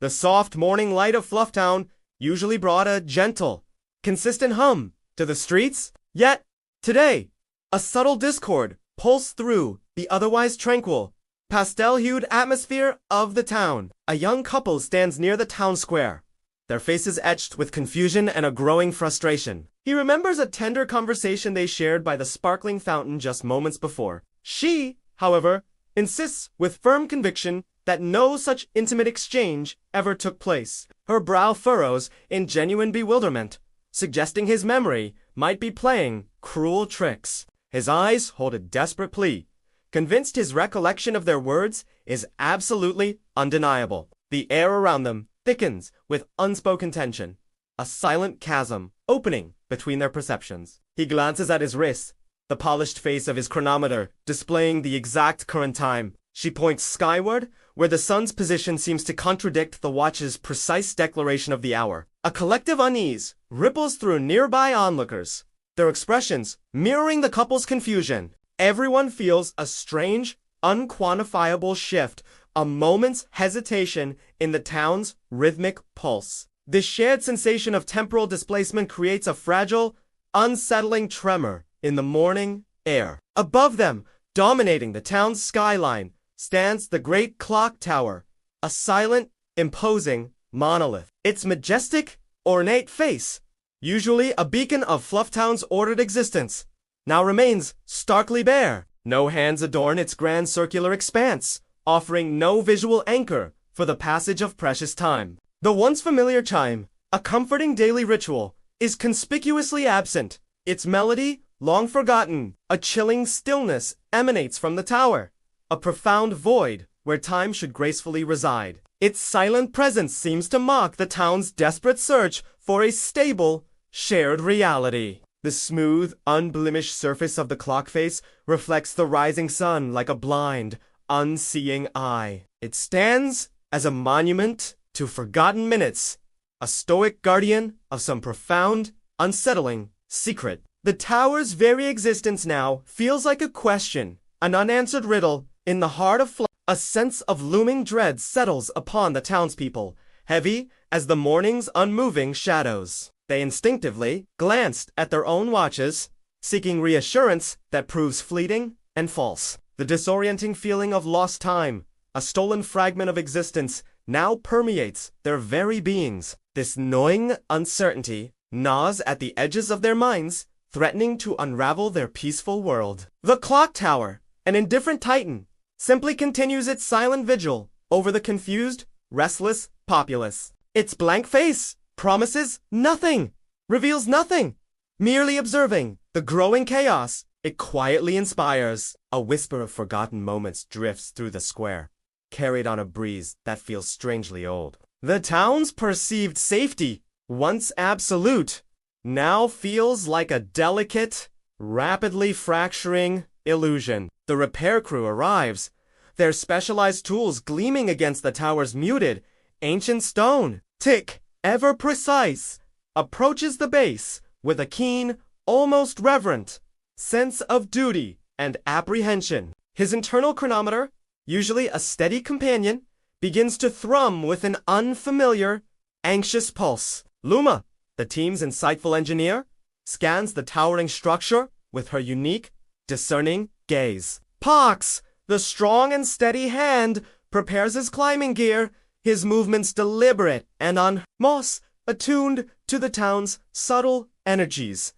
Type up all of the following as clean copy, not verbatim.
The soft morning light of FluffTown usually brought a gentle, consistent hum to the streets. Yet, today, a subtle discord pulsed through the otherwise tranquil, pastel-hued atmosphere of the town. A young couple stands near the town square, their faces etched with confusion and a growing frustration. He remembers a tender conversation they shared by the sparkling fountain just moments before. She, however, insists with firm conviction that no such intimate exchange ever took place. Her brow furrows in genuine bewilderment, suggesting his memory might be playing cruel tricks. His eyes hold a desperate plea, convinced his recollection of their words is absolutely undeniable. The air around them thickens with unspoken tension, a silent chasm opening between their perceptions. He glances at his wrist, the polished face of his chronometer displaying the exact current time. She points skyward, where the sun's position seems to contradict the watch's precise declaration of the hour. A collective unease ripples through nearby onlookers, their expressions mirroring the couple's confusion. Everyone feels a strange, unquantifiable shift, a moment's hesitation in the town's rhythmic pulse. This shared sensation of temporal displacement creates a fragile, unsettling tremor in the morning air. Above them, dominating the town's skyline, stands the great clock tower, a silent, imposing monolith. Its majestic, ornate face, usually a beacon of FluffTown's ordered existence, now remains starkly bare. No hands adorn its grand circular expanse, offering no visual anchor for the passage of precious time. The once familiar chime, a comforting daily ritual, is conspicuously absent. Its melody, long forgotten, a chilling stillness emanates from the tower, a profound void where time should gracefully reside. Its silent presence seems to mock the town's desperate search for a stable, shared reality. The smooth, unblemished surface of the clock face reflects the rising sun like a blind, unseeing eye. It stands as a monument to forgotten minutes, a stoic guardian of some profound, unsettling secret. The tower's very existence now feels like a question, an unanswered riddle in the heart of Fluff. A sense of looming dread settles upon the townspeople, heavy as the morning's unmoving shadows. They instinctively glanced at their own watches, seeking reassurance that proves fleeting and false. The disorienting feeling of lost time, a stolen fragment of existence, now permeates their very beings. This gnawing uncertainty gnaws at the edges of their minds, threatening to unravel their peaceful world. The clock tower, an indifferent titan, simply continues its silent vigil over the confused, restless populace. Its blank face promises nothing, reveals nothing, merely observing the growing chaos it quietly inspires. A whisper of forgotten moments drifts through the square, carried on a breeze that feels strangely old. The town's perceived safety, once absolute, now feels like a delicate, rapidly fracturing illusion. The repair crew arrives, their specialized tools gleaming against the tower's muted, ancient stone. Tick, ever precise, approaches the base with a keen, almost reverent sense of duty and apprehension. His internal chronometer, usually a steady companion, begins to thrum with an unfamiliar, anxious pulse. Luma, the team's insightful engineer, scans the towering structure with her unique, discerning gaze. Pox, the strong and steady hand, prepares his climbing gear, his movements deliberate and on. Moss, attuned to the town's subtle energies,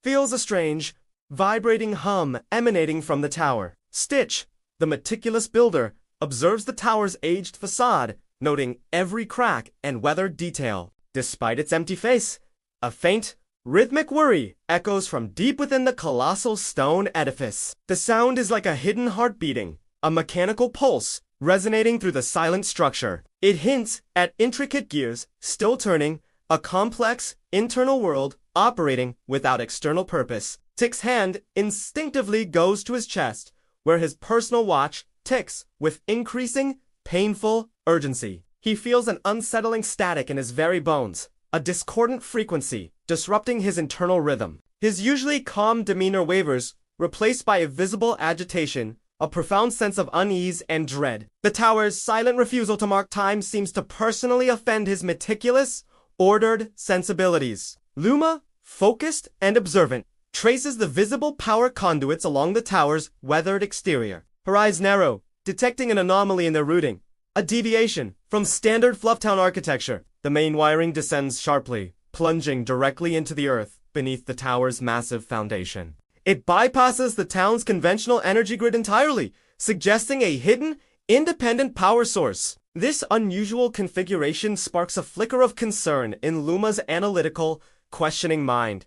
feels a strange, vibrating hum emanating from the tower. Stitch, the meticulous builder, observes the tower's aged facade, noting every crack and weathered detail. Despite its empty face, a faint, rhythmic worry echoes from deep within the colossal stone edifice. The sound is like a hidden heart beating, a mechanical pulse resonating through the silent structure. It hints at intricate gears still turning, a complex internal world operating without external purpose. Tick's hand instinctively goes to his chest, where his personal watch ticks with increasing, painful urgency. He feels an unsettling static in his very bones, a discordant frequency disrupting his internal rhythm. His usually calm demeanor wavers, replaced by a visible agitation a profound sense of unease and dread. The tower's silent refusal to mark time seems to personally offend his meticulous, ordered sensibilities. Luma, focused and observant, traces the visible power conduits along the tower's weathered exterior. Her eyes narrow, detecting an anomaly in their routing, a deviation from standard FluffTown architecture. The main wiring descends sharply, plunging directly into the earth beneath the tower's massive foundation. It bypasses the town's conventional energy grid entirely, suggesting a hidden, independent power source. This unusual configuration sparks a flicker of concern in Luma's analytical, questioning mind.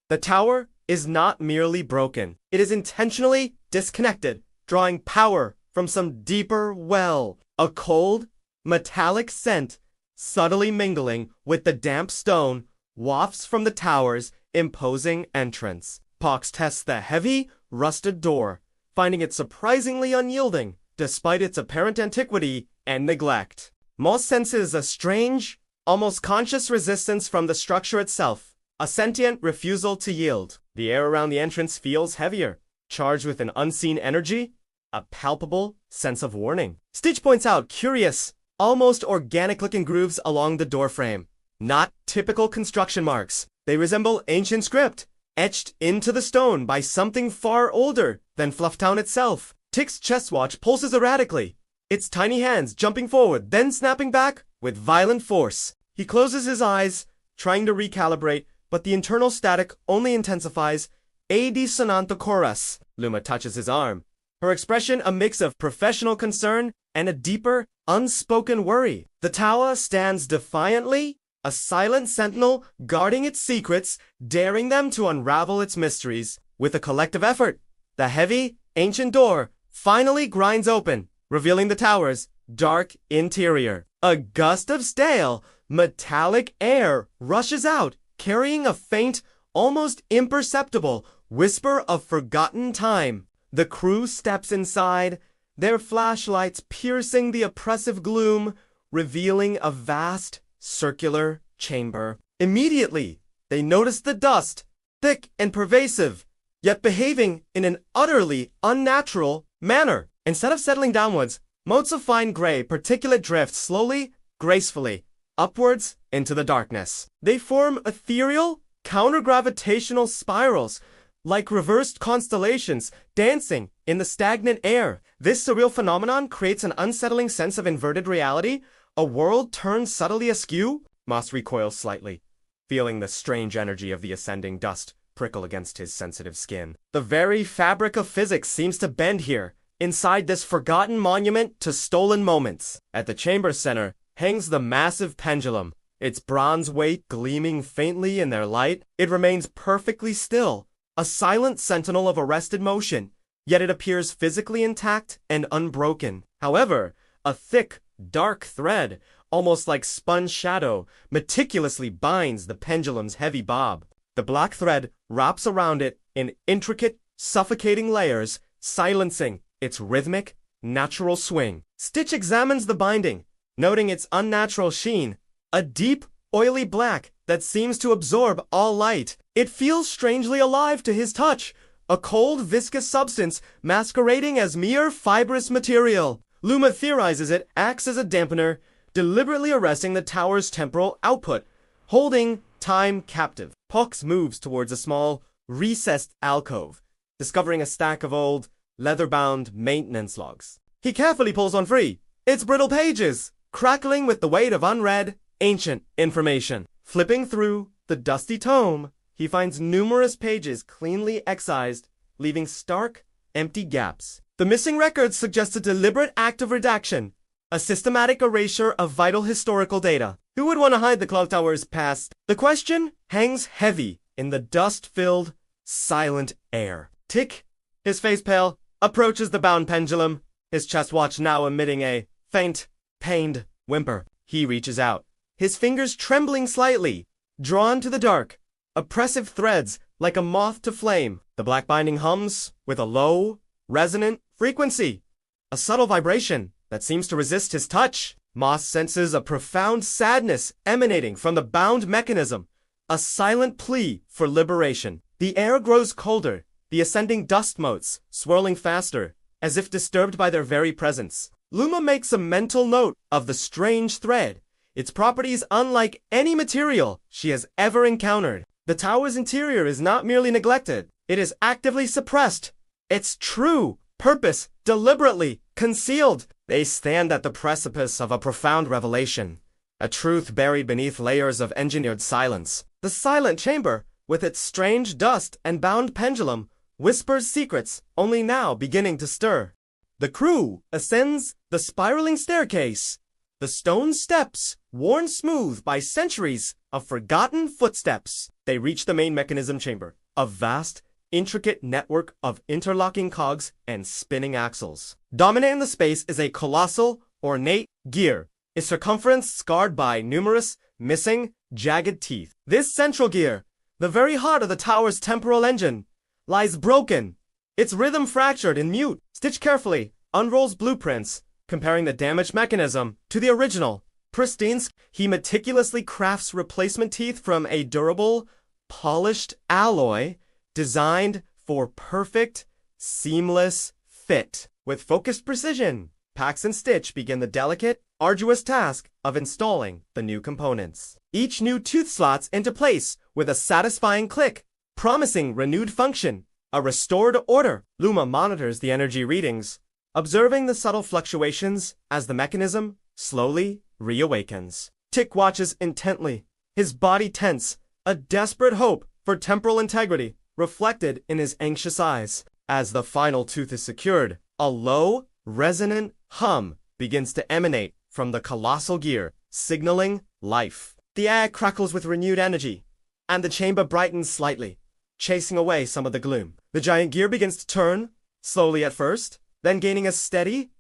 The tower is not merely broken. It is intentionally disconnected, drawing power from some deeper well. A cold, metallic scent, subtly mingling with the damp stone, wafts from the tower's imposing entrance. Pox tests the heavy, rusted door, finding it surprisingly unyielding, despite its apparent antiquity and neglect. Moss senses a strange, almost conscious resistance from the structure itself, a sentient refusal to yield. The air around the entrance feels heavier, charged with an unseen energy, a palpable sense of warning. Stitch points out curious, almost organic-looking grooves along the doorframe. Not typical construction marks. They resemble ancient script, etched into the stone by something far older than FluffTown itself. Tick's chest watch pulses erratically, its tiny hands jumping forward, then snapping back with violent force. He closes his eyes, trying to recalibrate, but the internal static only intensifies. A dissonante chorus. Luma touches his arm, her expression a mix of professional concern and a deeper, unspoken worry. The tower stands defiantly, a silent sentinel guarding its secrets, daring them to unravel its mysteries. With a collective effort, the heavy, ancient door finally grinds open, revealing the tower's dark interior. A gust of stale, metallic air rushes out, carrying a faint, almost imperceptible whisper of forgotten time. The crew steps inside, their flashlights piercing the oppressive gloom, revealing a vast, circular chamber. Immediately, they notice the dust, thick and pervasive, yet behaving in an utterly unnatural manner. Instead of settling downwards, motes of fine gray particulate drift slowly, gracefully, upwards into the darkness. They form ethereal, counter-gravitational spirals, like reversed constellations dancing in the stagnant air. This surreal phenomenon creates an unsettling sense of inverted reality, a world turned subtly askew. Moss recoils slightly, feeling the strange energy of the ascending dust prickle against his sensitive skin. The very fabric of physics seems to bend here, inside this forgotten monument to stolen moments. At the chamber center hangs the massive pendulum, its bronze weight gleaming faintly in their light. It remains perfectly still, a silent sentinel of arrested motion, yet it appears physically intact and unbroken. However, a thick, dark thread, almost like spun shadow, meticulously binds the pendulum's heavy bob. The black thread wraps around it in intricate, suffocating layers, silencing its rhythmic, natural swing. Stitch examines the binding, noting its unnatural sheen, a deep, oily black that seems to absorb all light. It feels strangely alive to his touch, a cold, viscous substance masquerading as mere fibrous material. Luma theorizes it acts as a dampener, deliberately arresting the tower's temporal output, holding time captive. Pox moves towards a small, recessed alcove, discovering a stack of old, leather-bound maintenance logs. He carefully pulls one free, its brittle pages crackling with the weight of unread, ancient information. Flipping through the dusty tome, he finds numerous pages cleanly excised, leaving stark, empty gaps. The missing records suggest a deliberate act of redaction, a systematic erasure of vital historical data. Who would want to hide the Clocktower's past? The question hangs heavy in the dust-filled, silent air. Tick, his face pale, approaches the bound pendulum, his chest watch now emitting a faint, pained whimper. He reaches out, his fingers trembling slightly, drawn to the dark, oppressive threads like a moth to flame. The black binding hums with a low, resonant frequency, a subtle vibration that seems to resist his touch. Moss senses a profound sadness emanating from the bound mechanism, a silent plea for liberation. The air grows colder, the ascending dust motes swirling faster, as if disturbed by their very presence. Luma makes a mental note of the strange thread, its properties unlike any material she has ever encountered. The tower's interior is not merely neglected, it is actively suppressed. Its true purpose deliberately concealed. They stand at the precipice of a profound revelation, a truth buried beneath layers of engineered silence. The silent chamber, with its strange dust and bound pendulum, whispers secrets only now beginning to stir. The crew ascends the spiraling staircase, the stone steps worn smooth by centuries of forgotten footsteps. They reach the main mechanism chamber, a vast, intricate network of interlocking cogs and spinning axles. Dominating the space is a colossal, ornate gear, its circumference scarred by numerous, missing, jagged teeth. This central gear, the very heart of the tower's temporal engine, lies broken, its rhythm fractured and mute. Stitched carefully, unrolls blueprints, comparing the damaged mechanism to the original. Pristine, he meticulously crafts replacement teeth from a durable, polished alloy designed for perfect, seamless fit. With focused precision, Pax and Stitch begin the delicate, arduous task of installing the new components. Each new tooth slots into place with a satisfying click, promising renewed function, a restored order. Luma monitors the energy readings, observing the subtle fluctuations as the mechanism slowly reawakens. Tick watches intently, his body tense, a desperate hope for temporal integrity reflected in his anxious eyes. As the final tooth is secured, a low, resonant hum begins to emanate from the colossal gear, signaling life. The air crackles with renewed energy, and the chamber brightens slightly, chasing away some of the gloom. The giant gear begins to turn, slowly at first, then gaining a steady,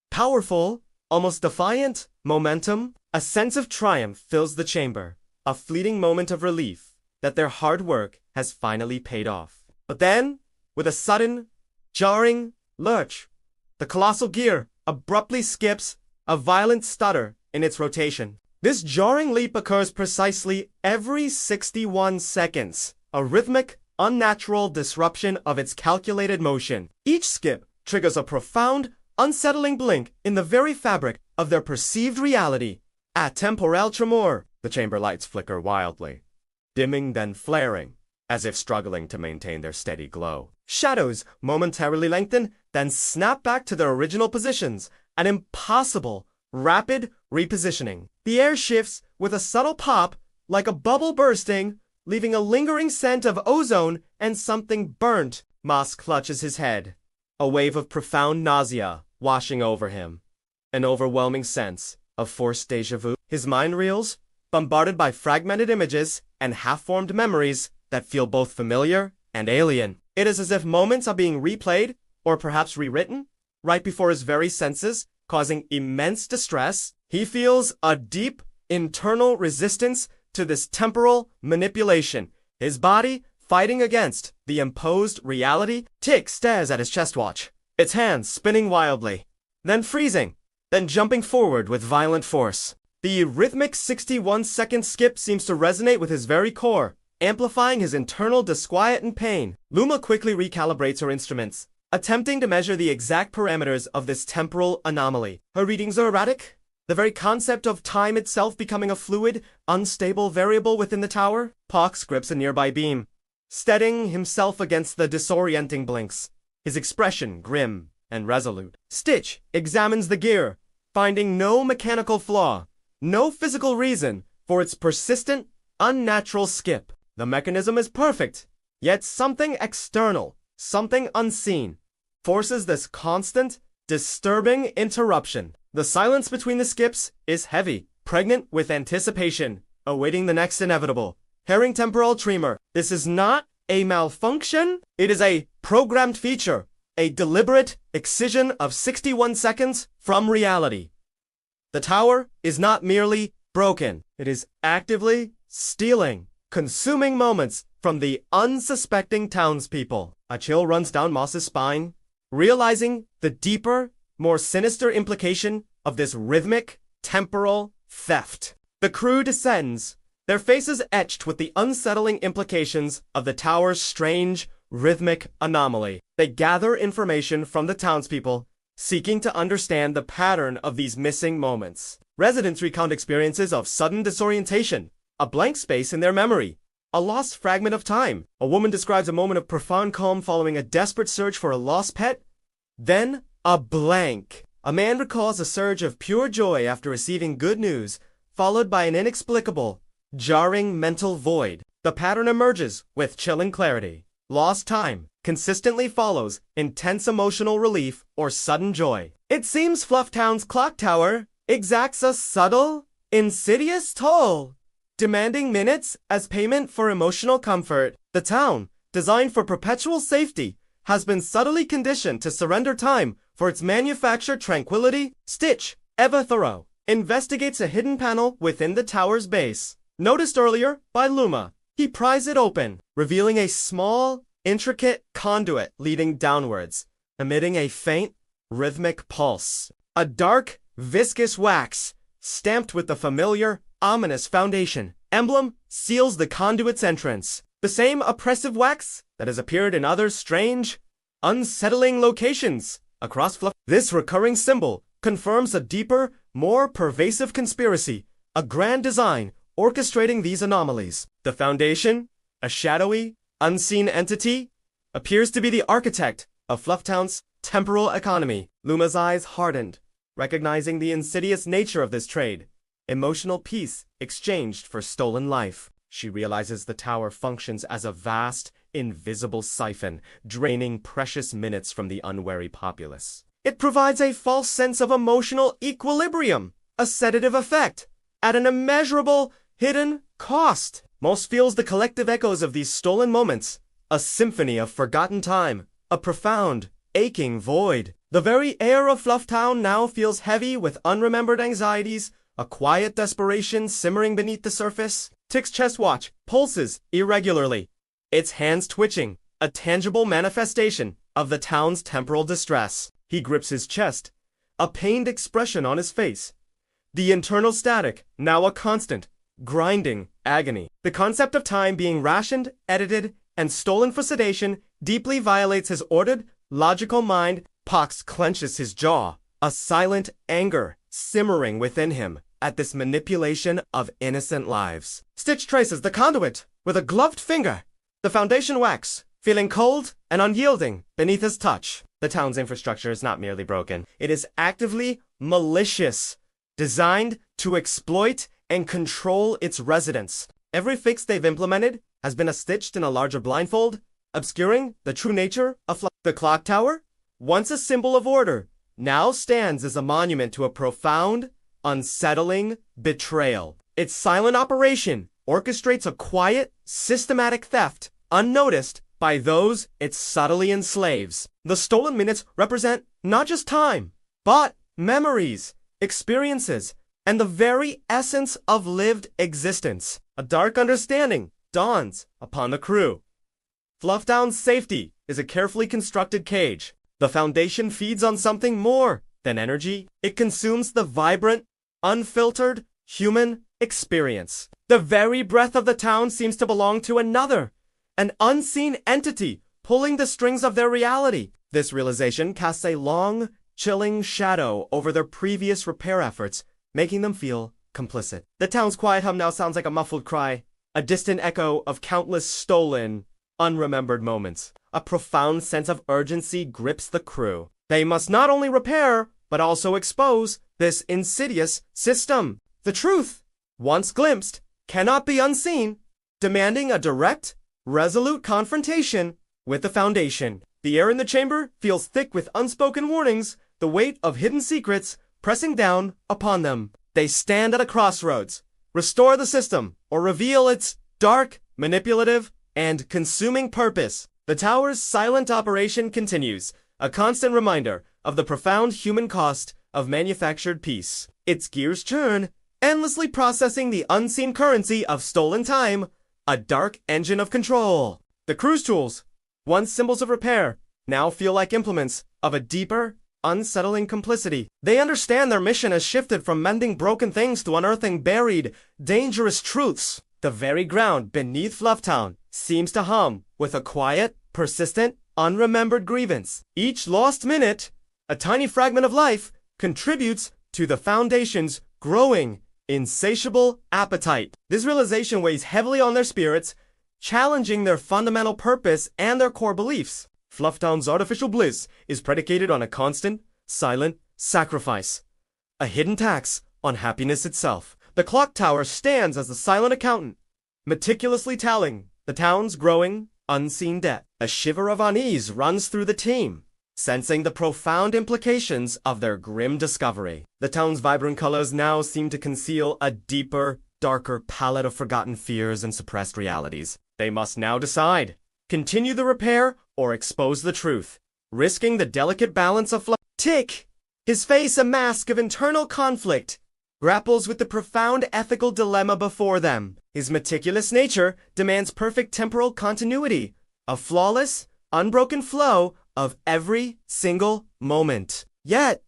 powerful, almost defiant momentum. A sense of triumph fills the chamber, a fleeting moment of relief that their hard work has finally paid off. But then, with a sudden, jarring lurch, the colossal gear abruptly skips, a violent stutter in its rotation. This jarring leap occurs precisely every 61 seconds, a rhythmic, unnatural disruption of its calculated motion. Each skip triggers a profound, unsettling blink in the very fabric of their perceived reality. A temporal tremor. The chamber lights flicker wildly, dimming then flaring, as if struggling to maintain their steady glow. Shadows momentarily lengthen, then snap back to their original positions, an impossible, rapid repositioning. The air shifts with a subtle pop, like a bubble bursting, leaving a lingering scent of ozone and something burnt. Moss clutches his head, a wave of profound nausea washing over him, an overwhelming sense of forced déjà vu. His mind reels, bombarded by fragmented images and half-formed memories that feel both familiar and alien. It is as if moments are being replayed, or perhaps rewritten, right before his very senses, causing immense distress. He feels a deep, internal resistance to this temporal manipulation, his body fighting against the imposed reality. Tick stares at his chest watch, its hands spinning wildly, then freezing, then jumping forward with violent force. The rhythmic 61-second skip seems to resonate with his very core, amplifying his internal disquiet and pain. Luma quickly recalibrates her instruments, attempting to measure the exact parameters of this temporal anomaly. Her readings are erratic, the very concept of time itself becoming a fluid, unstable variable within the tower. Pox grips a nearby beam, steadying himself against the disorienting blinks, his expression grim and resolute. Stitch examines the gear, finding no mechanical flaw, no physical reason for its persistent, unnatural skip. The mechanism is perfect, yet something external, something unseen, forces this constant, disturbing interruption. The silence between the skips is heavy, pregnant with anticipation, awaiting the next inevitable. Herring temporal tremor. This is not a malfunction, it is a programmed feature, a deliberate excision of 61 seconds from reality. The tower is not merely broken, it is actively stealing, consuming moments from the unsuspecting townspeople. A chill runs down Moss's spine, realizing the deeper, more sinister implication of this rhythmic, temporal theft. The crew descends, their faces etched with the unsettling implications of the tower's strange, rhythmic anomaly. They gather information from the townspeople, seeking to understand the pattern of these missing moments. Residents recount experiences of sudden disorientation, a blank space in their memory, a lost fragment of time. A woman describes a moment of profound calm following a desperate search for a lost pet, then a blank. A man recalls a surge of pure joy after receiving good news, followed by an inexplicable, jarring mental void. The pattern emerges with chilling clarity. Lost time consistently follows intense emotional relief or sudden joy. It seems FluffTown's Clocktower exacts a subtle, insidious toll, demanding minutes as payment for emotional comfort. The town, designed for perpetual safety, has been subtly conditioned to surrender time for its manufactured tranquility. Stitch, ever thorough, investigates a hidden panel within the tower's base, noticed earlier by Luma. He pries it open, revealing a small, intricate conduit leading downwards, emitting a faint, rhythmic pulse. A dark, viscous wax, stamped with the familiar, ominous foundation emblem, seals the conduit's entrance. The same oppressive wax that has appeared in other strange, unsettling locations across Fluff. This recurring symbol confirms a deeper, more pervasive conspiracy, a grand design orchestrating these anomalies. The Foundation, a shadowy, unseen entity, appears to be the architect of FluffTown's temporal economy. Luma's eyes hardened, recognizing the insidious nature of this trade. Emotional peace exchanged for stolen life. She realizes the tower functions as a vast, invisible siphon, draining precious minutes from the unwary populace. It provides a false sense of emotional equilibrium, a sedative effect, at an immeasurable, hidden cost. Most feels the collective echoes of these stolen moments, a symphony of forgotten time, a profound, aching void. The very air of FluffTown now feels heavy with unremembered anxieties, a quiet desperation simmering beneath the surface. Tick's chest watch pulses irregularly, its hands twitching, a tangible manifestation of the town's temporal distress. He grips his chest, a pained expression on his face. The internal static, now a constant, grinding agony. The concept of time being rationed, edited, and stolen for sedation deeply violates his ordered, logical mind. Pox clenches his jaw, a silent anger simmering within him at this manipulation of innocent lives. Stitch traces the conduit with a gloved finger, the foundation wax feeling cold and unyielding beneath his touch. The town's infrastructure is not merely broken, it is actively malicious, designed to exploit and control its residents. Every fix they've implemented has been stitched in a larger blindfold, obscuring the true nature of the clock tower. Once a symbol of order, now stands as a monument to a profound, unsettling betrayal. Its silent operation orchestrates a quiet, systematic theft, unnoticed by those it subtly enslaves. The stolen minutes represent not just time, but memories, experiences, and the very essence of lived existence. A dark understanding dawns upon the crew. FluffTown's safety is a carefully constructed cage. The Foundation feeds on something more than energy. It consumes the vibrant, unfiltered human experience. The very breath of the town seems to belong to another, an unseen entity pulling the strings of their reality. This realization casts a long, chilling shadow over their previous repair efforts, making them feel complicit. The town's quiet hum now sounds like a muffled cry, a distant echo of countless stolen, unremembered moments. A profound sense of urgency grips the crew. They must not only repair, but also expose this insidious system. The truth, once glimpsed, cannot be unseen, demanding a direct, resolute confrontation with the Foundation. The air in the chamber feels thick with unspoken warnings, the weight of hidden secrets pressing down upon them. They stand at a crossroads. Restore the system, or reveal its dark, manipulative, and consuming purpose. The tower's silent operation continues, a constant reminder of the profound human cost of manufactured peace. Its gears churn, endlessly processing the unseen currency of stolen time, a dark engine of control. The crew's tools, once symbols of repair, now feel like implements of a deeper, unsettling complicity. They understand their mission has shifted from mending broken things to unearthing buried, dangerous truths. The very ground beneath FluffTown seems to hum with a quiet, persistent, unremembered grievance. Each lost minute, a tiny fragment of life, contributes to the Foundation's growing, insatiable appetite. This realization weighs heavily on their spirits, challenging their fundamental purpose and their core beliefs. FluffTown's artificial bliss is predicated on a constant, silent sacrifice, a hidden tax on happiness itself. The clock tower stands as the silent accountant, meticulously tallying the town's growing, unseen debt. A shiver of unease runs through the team, sensing the profound implications of their grim discovery. The town's vibrant colors now seem to conceal a deeper, darker palette of forgotten fears and suppressed realities. They must now decide: continue the repair or expose the truth, risking the delicate balance of Tick, his face a mask of internal conflict, grapples with the profound ethical dilemma before them. His meticulous nature demands perfect temporal continuity, a flawless, unbroken flow of every single moment. Yet,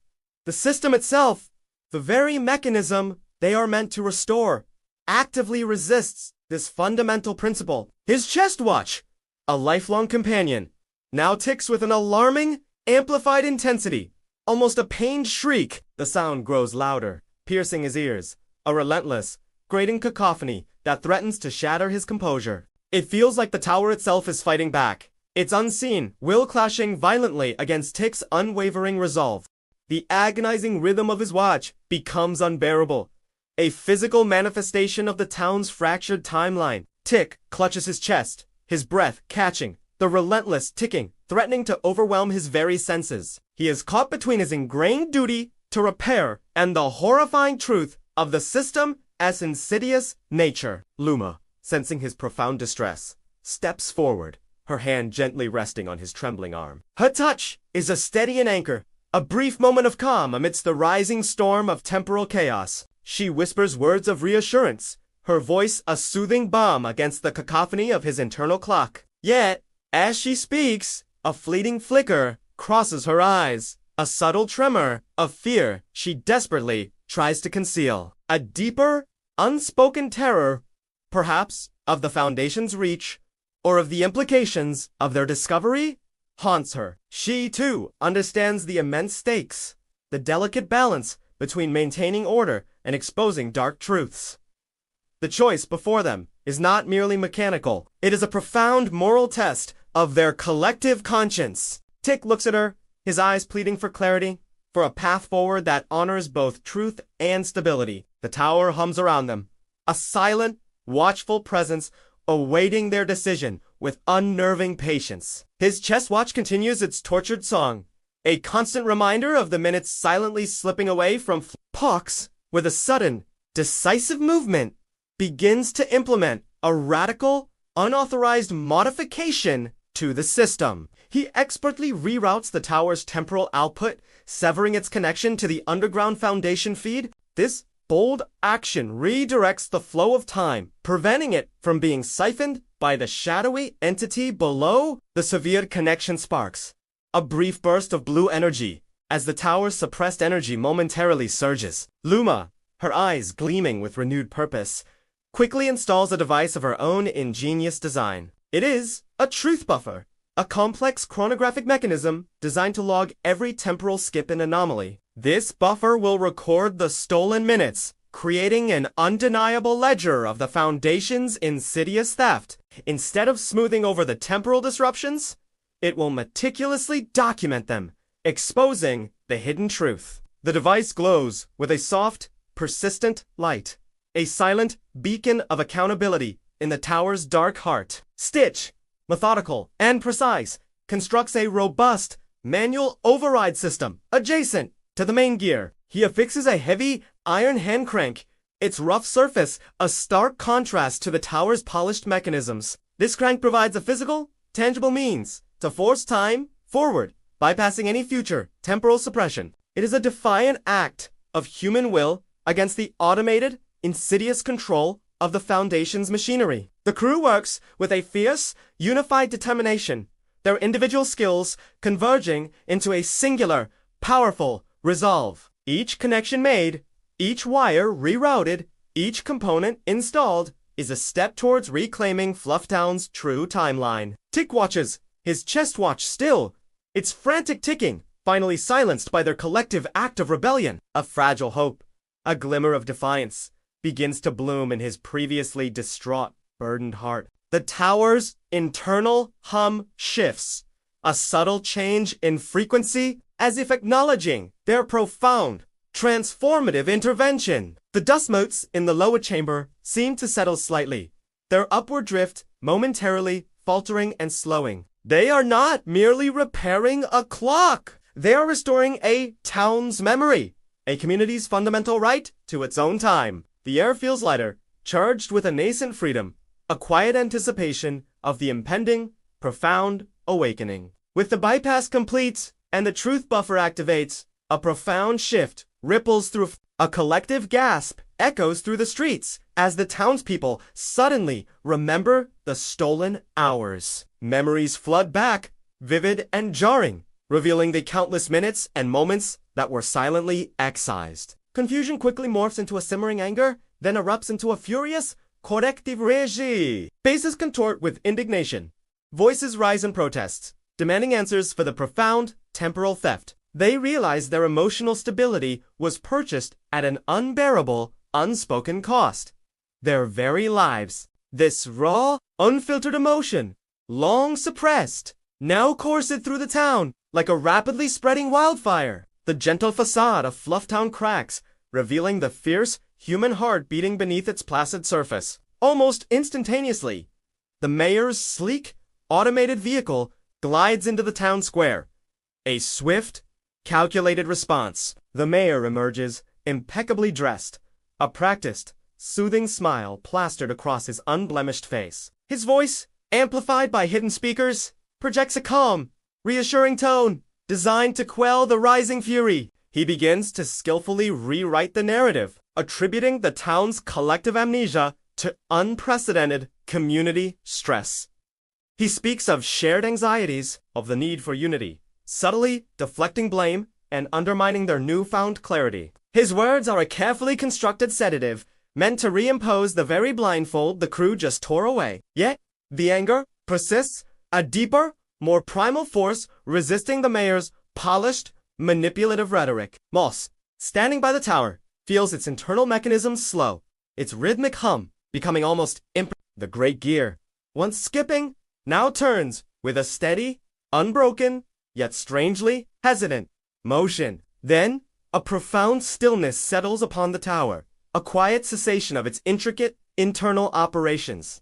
the system itself, the very mechanism they are meant to restore, actively resists this fundamental principle. His chest watch, a lifelong companion, now ticks with an alarming, amplified intensity, almost a pained shriek. The sound grows louder, piercing his ears, a relentless, grating cacophony that threatens to shatter his composure. It feels like the tower itself is fighting back, its unseen will clashing violently against Tick's unwavering resolve. The agonizing rhythm of his watch becomes unbearable, a physical manifestation of the town's fractured timeline. Tick clutches his chest, his breath catching, the relentless ticking threatening to overwhelm his very senses. He is caught between his ingrained duty to repair and the horrifying truth of the system as insidious nature. Luma, sensing his profound distress, steps forward, her hand gently resting on his trembling arm. Her touch is a steady anchor, a brief moment of calm amidst the rising storm of temporal chaos. She whispers words of reassurance, her voice a soothing balm against the cacophony of his internal clock. Yet, as she speaks, a fleeting flicker crosses her eyes, a subtle tremor of fear she desperately tries to conceal. A deeper, unspoken terror, perhaps, of the Foundation's reach, or of the implications of their discovery, haunts her. She, too, understands the immense stakes, the delicate balance between maintaining order and exposing dark truths. The choice before them is not merely mechanical. It is a profound moral test of their collective conscience. Tick looks at her, his eyes pleading for clarity, for a path forward that honors both truth and stability. The tower hums around them, a silent, watchful presence awaiting their decision with unnerving patience. His chest watch continues its tortured song, a constant reminder of the minutes silently slipping away from Pox. With a sudden, decisive movement, begins to implement a radical, unauthorized modification to the system. He expertly reroutes the tower's temporal output, severing its connection to the underground Foundation feed. This bold action redirects the flow of time, preventing it from being siphoned by the shadowy entity below. The severed connection sparks a brief burst of blue energy as the tower's suppressed energy momentarily surges. Luma, her eyes gleaming with renewed purpose, quickly installs a device of her own ingenious design. It is a truth buffer, a complex chronographic mechanism designed to log every temporal skip and anomaly. This buffer will record the stolen minutes, creating an undeniable ledger of the Foundation's insidious theft. Instead of smoothing over the temporal disruptions, it will meticulously document them, exposing the hidden truth. The device glows with a soft, persistent light, a silent beacon of accountability in the tower's dark heart. Stitch, methodical and precise, constructs a robust manual override system adjacent to the main gear. He affixes a heavy iron hand crank, its rough surface a stark contrast to the tower's polished mechanisms. This crank provides a physical, tangible means to force time forward, bypassing any future temporal suppression. It is a defiant act of human will against the automated, insidious control of the Foundation's machinery. The crew works with a fierce, unified determination, their individual skills converging into a singular, powerful resolve. Each connection made, each wire rerouted, each component installed is a step towards reclaiming FluffTown's true timeline. Tick watches his chest watch still, its frantic ticking finally silenced by their collective act of rebellion. A fragile hope, a glimmer of defiance, begins to bloom in his previously distraught, burdened heart. The tower's internal hum shifts, a subtle change in frequency, as if acknowledging their profound, transformative intervention. The dust motes in the lower chamber seem to settle slightly, their upward drift momentarily faltering and slowing. They are not merely repairing a clock. They are restoring a town's memory, a community's fundamental right to its own time. The air feels lighter, charged with a nascent freedom, a quiet anticipation of the impending, profound awakening. With the bypass complete and the truth buffer activates, a profound shift ripples through. A collective gasp echoes through the streets as the townspeople suddenly remember the stolen hours. Memories flood back, vivid and jarring, revealing the countless minutes and moments that were silently excised. Confusion quickly morphs into a simmering anger, then erupts into a furious corrective régie. Faces contort with indignation. Voices rise in protest, demanding answers for the profound temporal theft. They realize their emotional stability was purchased at an unbearable, unspoken cost. Their very lives. This raw, unfiltered emotion, long suppressed, now coursed through the town like a rapidly spreading wildfire. The gentle facade of FluffTown cracks, revealing the fierce, human heart beating beneath its placid surface. Almost instantaneously, the mayor's sleek, automated vehicle glides into the town square. A swift, calculated response. The mayor emerges, impeccably dressed, a practiced, soothing smile plastered across his unblemished face. His voice, amplified by hidden speakers, projects a calm, reassuring tone, designed to quell the rising fury. He begins to skillfully rewrite the narrative, attributing the town's collective amnesia to unprecedented community stress. He speaks of shared anxieties, of the need for unity, subtly deflecting blame and undermining their newfound clarity. His words are a carefully constructed sedative, meant to reimpose the very blindfold the crew just tore away. Yet, the anger persists, a deeper, more primal force resisting the mayor's polished, manipulative rhetoric. Moss, standing by the tower, feels its internal mechanisms slow, its rhythmic hum becoming almost The great gear, once skipping, now turns with a steady, unbroken, yet strangely hesitant motion. Then, a profound stillness settles upon the tower, a quiet cessation of its intricate internal operations.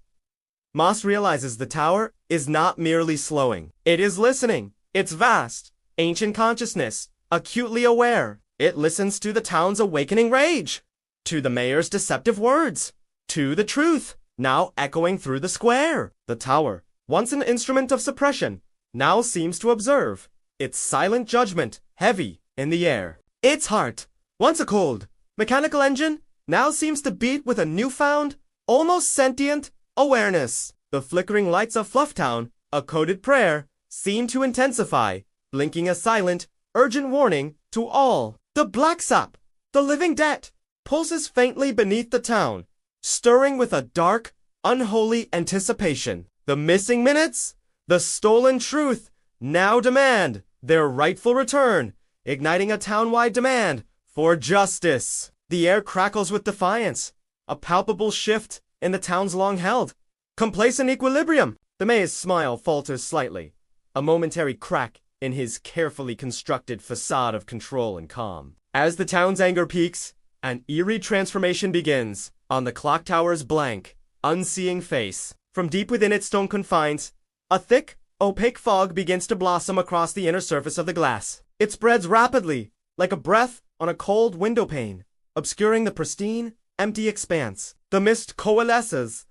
Moss realizes the tower is not merely slowing. It is listening. Its vast, ancient consciousness, acutely aware. It listens to the town's awakening rage, to the mayor's deceptive words, to the truth, now echoing through the square. The tower, once an instrument of suppression, now seems to observe, its silent judgment heavy in the air. Its heart, once a cold, mechanical engine, now seems to beat with a newfound, almost sentient awareness. The flickering lights of FluffTown, a coded prayer, seem to intensify, blinking a silent, urgent warning to all. The black sap, the living debt, pulses faintly beneath the town, stirring with a dark, unholy anticipation. The missing minutes, the stolen truth, now demand their rightful return, igniting a town-wide demand for justice. The air crackles with defiance, a palpable shift in the town's long-held, complacent equilibrium. The mayor's smile falters slightly, a momentary crack in his carefully constructed facade of control and calm. As the town's anger peaks, an eerie transformation begins on the Clocktower's blank, unseeing face. From deep within its stone confines, a thick, opaque fog begins to blossom across the inner surface of the glass. It spreads rapidly, like a breath on a cold window pane, obscuring the pristine, empty expanse. The mist coalesces,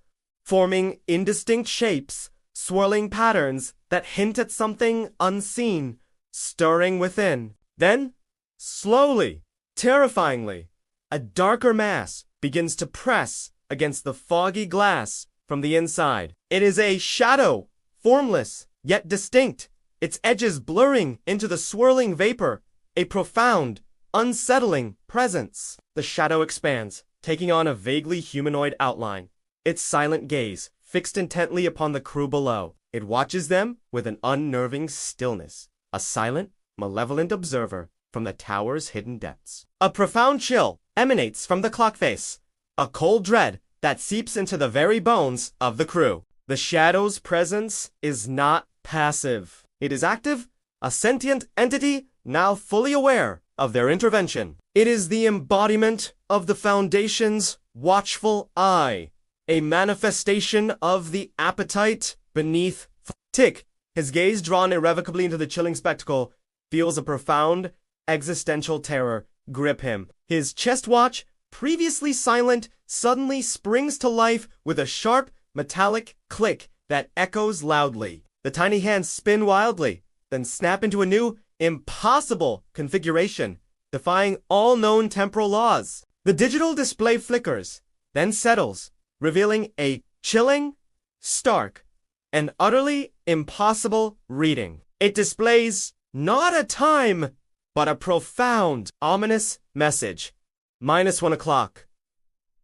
forming indistinct shapes, swirling patterns that hint at something unseen, stirring within. Then, slowly, terrifyingly, a darker mass begins to press against the foggy glass from the inside. It is a shadow, formless, yet distinct, its edges blurring into the swirling vapor, a profound, unsettling presence. The shadow expands, taking on a vaguely humanoid outline, its silent gaze fixed intently upon the crew below. It watches them with an unnerving stillness, a silent, malevolent observer from the tower's hidden depths. A profound chill emanates from the clock face, a cold dread that seeps into the very bones of the crew. The shadow's presence is not passive. It is active, a sentient entity now fully aware of their intervention. It is the embodiment of the Foundation's watchful eye, a manifestation of the appetite beneath. Tick, his gaze drawn irrevocably into the chilling spectacle, feels a profound existential terror grip him. His chest watch, previously silent, suddenly springs to life with a sharp, metallic click that echoes loudly. The tiny hands spin wildly, then snap into a new, impossible configuration, defying all known temporal laws. The digital display flickers, then settles, revealing a chilling, stark, and utterly impossible reading. It displays not a time, but a profound, ominous message. -1 o'clock.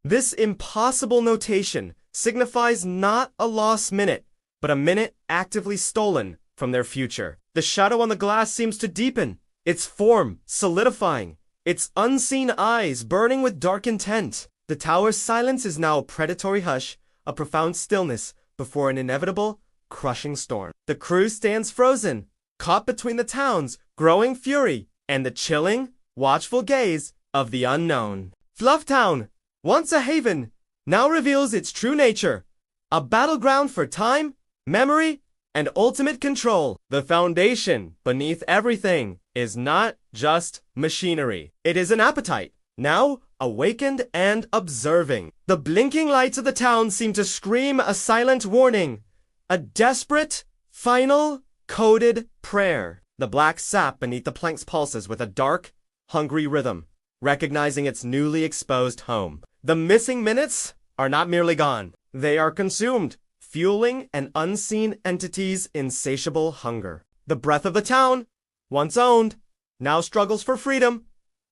This impossible notation signifies not a lost minute, but a minute actively stolen from their future. The shadow on the glass seems to deepen, its form solidifying, its unseen eyes burning with dark intent. The tower's silence is now a predatory hush, a profound stillness before an inevitable, crushing storm. The crew stands frozen, caught between the town's growing fury and the chilling, watchful gaze of the unknown. FluffTown, once a haven, now reveals its true nature, a battleground for time, memory, and ultimate control. The Foundation, beneath everything, is not just machinery. It is an appetite, now awakened and observing. The blinking lights of the town seem to scream a silent warning, a desperate, final, coded prayer. The black sap beneath the planks pulses with a dark, hungry rhythm, recognizing its newly exposed home. The missing minutes are not merely gone. They are consumed, fueling an unseen entity's insatiable hunger. The breath of the town, once owned, now struggles for freedom,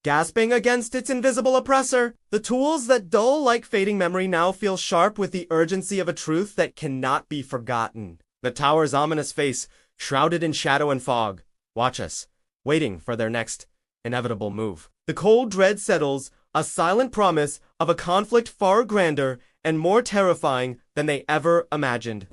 gasping against its invisible oppressor. The tools that dull like fading memory now feel sharp with the urgency of a truth that cannot be forgotten. The tower's ominous face, shrouded in shadow and fog, watch us, waiting for their next inevitable move. The cold dread settles, a silent promise of a conflict far grander and more terrifying than they ever imagined.